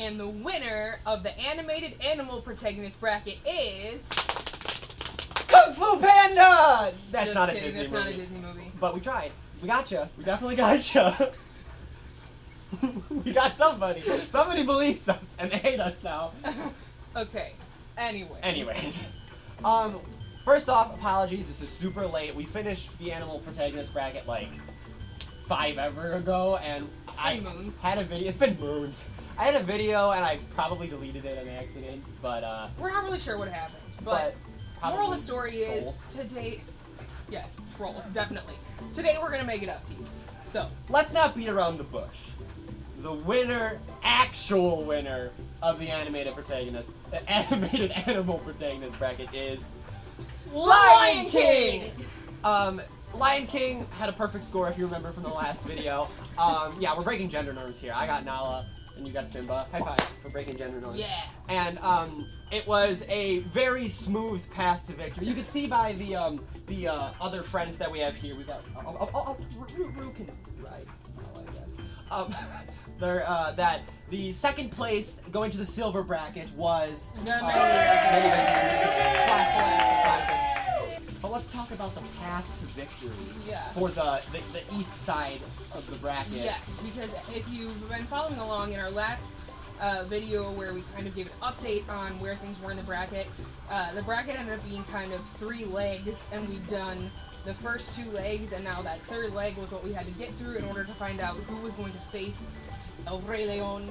And the winner of the Animated Animal Protagonist Bracket is... Kung Fu Panda! That's Just not kidding, a Disney that's movie. not a Disney movie. But we tried. We gotcha. We definitely gotcha. We got somebody. Somebody believes us, and they hate us now. Okay. Anyways. First off, apologies. This is super late. We finished the Animal Protagonist Bracket like 5 ever ago, and I had a video. It's been moons. I had a video, and I probably deleted it on accident, but we're not really sure what happened. But moral of the story is today. Yes, trolls, definitely. Today we're gonna make it up to you. So let's not beat around the bush. The winner, actual winner of the Animated Animated Animal Protagonist Bracket is Lion King! Lion King had a perfect score if you remember from the last video. Yeah, we're breaking gender norms here. I got Nala and you got Simba. High five for breaking gender norms. Yeah. And it was a very smooth path to victory. You can see by the other friends that we have here. We got Rue can ride, I guess. That the second place going to the silver bracket was classic. But let's talk about the path to victory for the east side of the bracket. Yes, because if you've been following along in our last video where we kind of gave an update on where things were in the bracket ended up being kind of 3 legs, and we've done the first 2 legs, and now that 3rd leg was what we had to get through in order to find out who was going to face El Rey Leon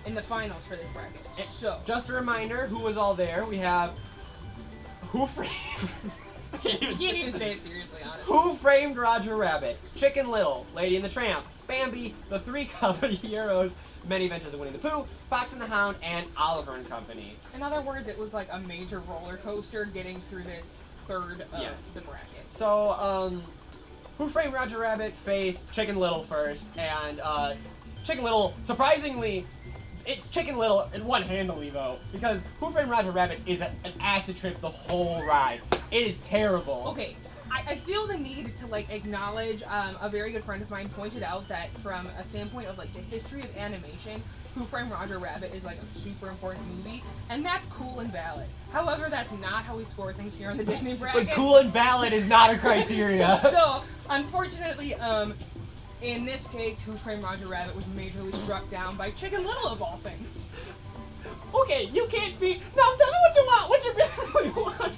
in the finals for this bracket. So just a reminder, who was all there? We have Who Framed You can't even say it seriously, honestly. Who Framed Roger Rabbit, Chicken Little, Lady and the Tramp, Bambi, The Three Caballeros, Many Adventures of Winnie the Pooh, Fox and the Hound, and Oliver and Company. In other words, it was like a major roller coaster getting through this 3rd of the bracket. So, Who Framed Roger Rabbit faced Chicken Little first, and Chicken Little, surprisingly, it's Chicken Little and one-handedly though, because Who Framed Roger Rabbit is an acid trip the whole ride. It is terrible. Okay, I feel the need to like acknowledge a very good friend of mine pointed out that from a standpoint of like the history of animation, Who Framed Roger Rabbit is like a super important movie, and that's cool and valid. However, that's not how we score things here on the Disney bracket. But cool and valid is not a criteria. So, unfortunately, in this case, Who Framed Roger Rabbit was majorly struck down by Chicken Little of all things. Okay, you can't be. No, tell me what you want. What you really want.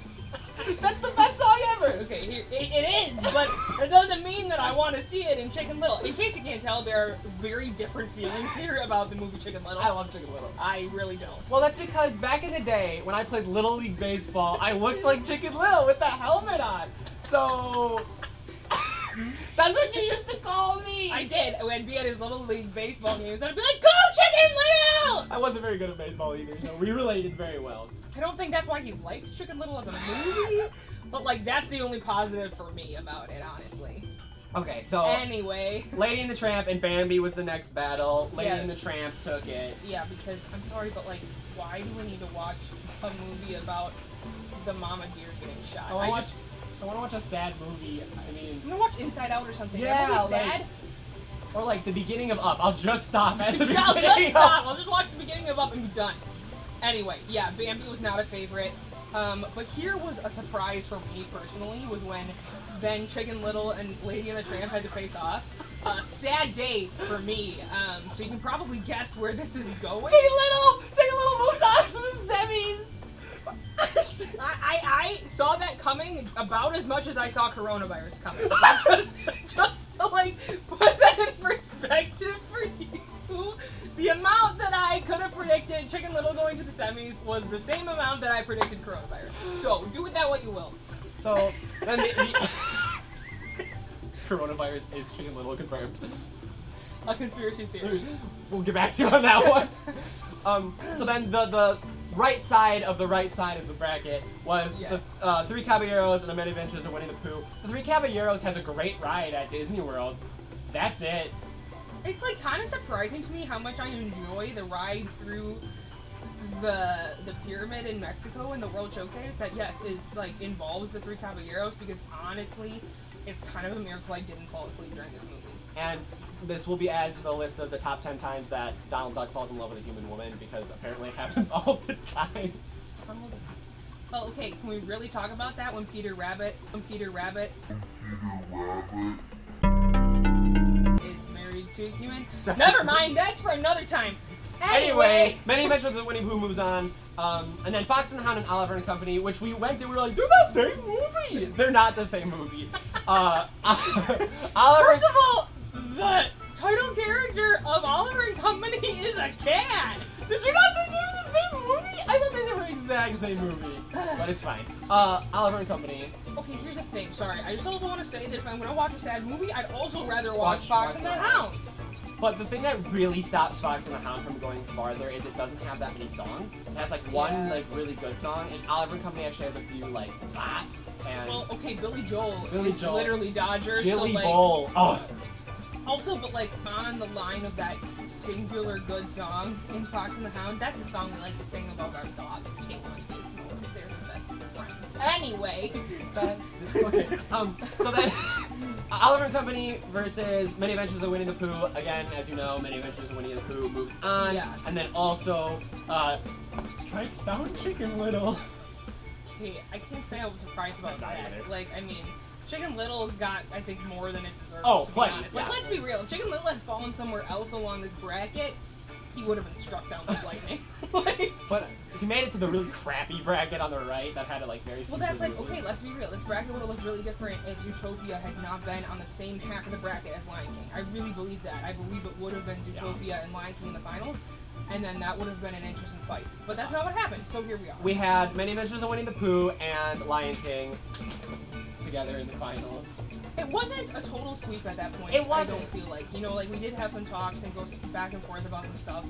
That's the best song ever. Okay, here, it is, but it doesn't mean that I want to see it in Chicken Little. In case you can't tell, there are very different feelings here about the movie Chicken Little. I love Chicken Little. I really don't. Well, that's because back in the day, when I played Little League Baseball, I looked like Chicken Little with the helmet on. So... that's what you used to call me! I did. I'd be at his Little League Baseball games, and I'd be like, "Go Chicken Little!" I wasn't very good at baseball either, so we related very well. I don't think that's why he likes Chicken Little as a movie, but like that's the only positive for me about it, honestly. Okay, so anyway, Lady and the Tramp and Bambi was the next battle. Lady and the Tramp took it. Yeah, because I'm sorry, but like, why do we need to watch a movie about the mama deer getting shot? I want to watch a sad movie. I mean, I'm gonna watch Inside Out or something. Yeah, really sad. Or like the beginning of Up. I'll just stop at the beginning. I'll just stop. I'll just watch the beginning of Up and be done. Anyway, yeah, Bambi was not a favorite. But here was a surprise for me personally, was when then Chicken Little and Lady and the Tramp had to face off. A sad day for me. So you can probably guess where this is going. Chicken Little moves on to the semis. I saw that coming about as much as I saw coronavirus coming. just to like put that in perspective for you. The amount that I could have predicted Chicken Little going to the semis was the same amount that I predicted coronavirus. So do with that what you will. So then the coronavirus is Chicken Little confirmed. A conspiracy theory. We'll get back to you on that one. So then the right side of the bracket was the Three Caballeros and the Many Adventures of Winnie the Pooh. The Three Caballeros has a great ride at Disney World. That's it. It's like kind of surprising to me how much I enjoy the ride through the pyramid in Mexico and the World Showcase. That is like involves the Three Caballeros, because honestly, it's kind of a miracle I didn't fall asleep during this movie. And this will be added to the list of the top 10 times that Donald Duck falls in love with a human woman, because apparently it happens all the time. Well, okay, can we really talk about that when Peter Rabbit is married to a human? Never mind, that's for another time. Anyway, Many Adventures of the Winnie Pooh moves on. And then Fox and the Hound and Oliver and Company, which we went to, we were like, they're the same movie! They're not the same movie. Oliver... First of all, the title character of Oliver and Company is a cat! Did you not think they were the same movie? I thought they were exact same movie. But it's fine. Oliver and Company. Okay, here's the thing, sorry. I just also want to say that if I'm going to watch a sad movie, I'd also rather watch Fox and the Hound. But the thing that really stops Fox and the Hound from going farther is it doesn't have that many songs. It has like one like really good song, and Oliver and Company actually has a few like bops. And well, okay, Billy Joel is literally Dodger. Jilly so, like, Bowl. Oh. Also, but like on the line of that singular good song in Fox and the Hound, that's the song we like to sing about our dogs, Caitlin and Gizmo. They're the best friends. Anyway. Okay. So then. Oliver and Company versus Many Adventures of Winnie the Pooh. Again, as you know, Many Adventures of Winnie the Pooh moves on. Yeah. And then also, strikes down Chicken Little. Hey, I can't say I was surprised about Not that. either. Like, I mean, Chicken Little got, I think, more than it deserves, to be plenty, honest. yeah. Like, let's be real. If Chicken Little had fallen somewhere else along this bracket, he would have been struck down with lightning. Like, But he made it to the really crappy bracket on the right that had like very few well, that's like, movies. okay, let's be real. This bracket would have looked really different if Zootopia had not been on the same half of the bracket as Lion King. I really believe that. I believe it would have been Zootopia and Lion King in the finals, and then that would have been an interesting fight. But that's not what happened, so here we are. We had Many Adventures of Winnie the Pooh and Lion King together in the finals. It wasn't a total sweep at that point. It wasn't. I don't feel like. You know, like, we did have some talks and go back and forth about some stuff.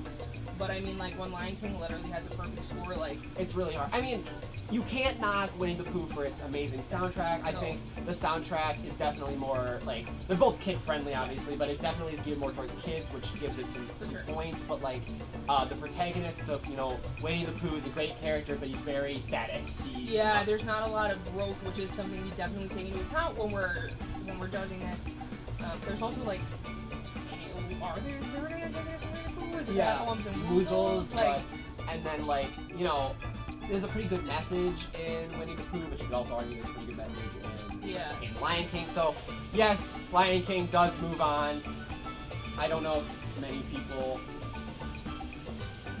But, I mean, like, when Lion King literally has a perfect score, like... It's really hard. I mean, you can't knock Winnie the Pooh for its amazing soundtrack. I think the soundtrack is definitely more, like... They're both kid-friendly, obviously, but it definitely is geared more towards kids, which gives it some points. But, like, the protagonists of, you know, Winnie the Pooh is a great character, but he's very static. Yeah, there's not a lot of growth, which is something we definitely take into account when we're judging this. There's also, like... Is there any antagonist in Winnie the Pooh? Is it Appleums and Woozles? Like, and then, like, you know, there's a pretty good message in Winnie the Pooh, but you could also argue there's a pretty good message in Lion King. So, yes, Lion King does move on. I don't know if many people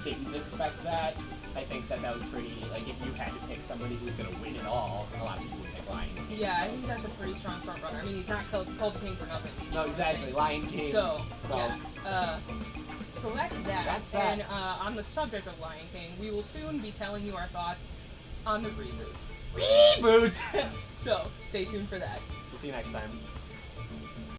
didn't expect that. I think that was pretty, like, if you had to pick somebody who's going to win it all, a lot of people would pick Lion King. Yeah, I think that's a pretty strong front runner. I mean, he's not called the king for nothing. No, exactly. Lion King. So yeah. So that's that. That's that. And on the subject of Lion King, we will soon be telling you our thoughts on the reboot. Reboot! So, stay tuned for that. We'll see you next time.